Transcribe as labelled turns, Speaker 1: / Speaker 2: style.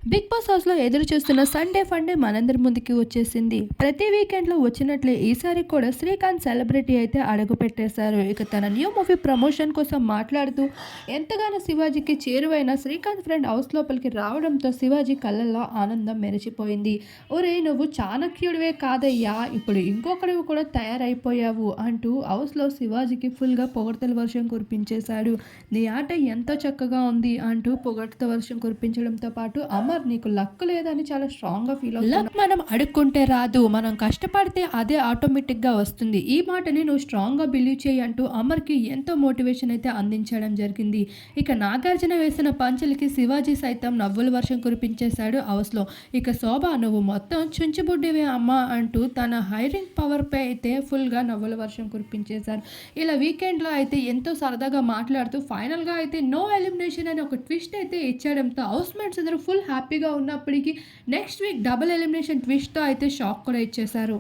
Speaker 1: Big boss హౌస్లో ఎదురు చూస్తున్న సండే ఫండే మనందరి ముందుకి వచ్చేసింది. ప్రతి వీకెండ్లో వచ్చినట్లే ఈసారి కూడా శ్రీకాంత్ సెలబ్రిటీ అయితే అడుగు పెట్టేశారు. ఇక తన న్యూ మూవీ ప్రమోషన్ కోసం మాట్లాడుతూ ఎంతగానో శివాజీకి చేరువైన శ్రీకాంత్ ఫ్రెండ్ హౌస్ లోపలికి రావడంతో శివాజీ కళ్ళల్లో ఆనందం మెరిచిపోయింది. ఒరే నువ్వు చాణక్యుడివే కాదయ్యా, ఇప్పుడు ఇంకొకడివి కూడా తయారైపోయావు అంటూ హౌస్లో శివాజీకి ఫుల్గా పొగడ్తల వర్షం కురిపించేశాడు. నీ ఆట ఎంతో చక్కగా ఉంది అంటూ పొగడ్త వర్షం కురిపించడంతో పాటు అమర్ నీకు లక్ లేదని చాలా స్ట్రాంగ్గా ఫీల్ అవుతుంది. లక్ మనం అడుక్కుంటే రాదు, మనం కష్టపడితే అదే ఆటోమేటిక్గా వస్తుంది. ఈ మాటని నువ్వు స్ట్రాంగ్గా బిలీవ్ చేయి అంటూ అమర్కి ఎంతో మోటివేషన్ అయితే అందించడం జరిగింది. ఇక నాగార్జున వేసిన పంచులకి శివాజీ సైతం నవ్వుల వర్షం కురిపించేశాడు హౌస్లో. ఇక శోభ నువ్వు మొత్తం చుంచుబుడ్డివే అమ్మ అంటూ తన హైరింగ్ పవర్పై అయితే ఫుల్గా నవ్వుల వర్షం కురిపించేశారు. ఇలా వీకెండ్లో అయితే ఎంతో సరదాగా మాట్లాడుతూ ఫైనల్గా అయితే నో ఎలిమినేషన్ అని ఒక ట్విస్ట్ అయితే ఇచ్చడంతో హౌస్ మేట్స్ అందరూ ఫుల్ హ్యాపీగా ఉన్నప్పటికీ నెక్స్ట్ వీక్ డబుల్ ఎలిమినేషన్ ట్విస్ట్తో అయితే షాక్ కూడా ఇచ్చేశారు.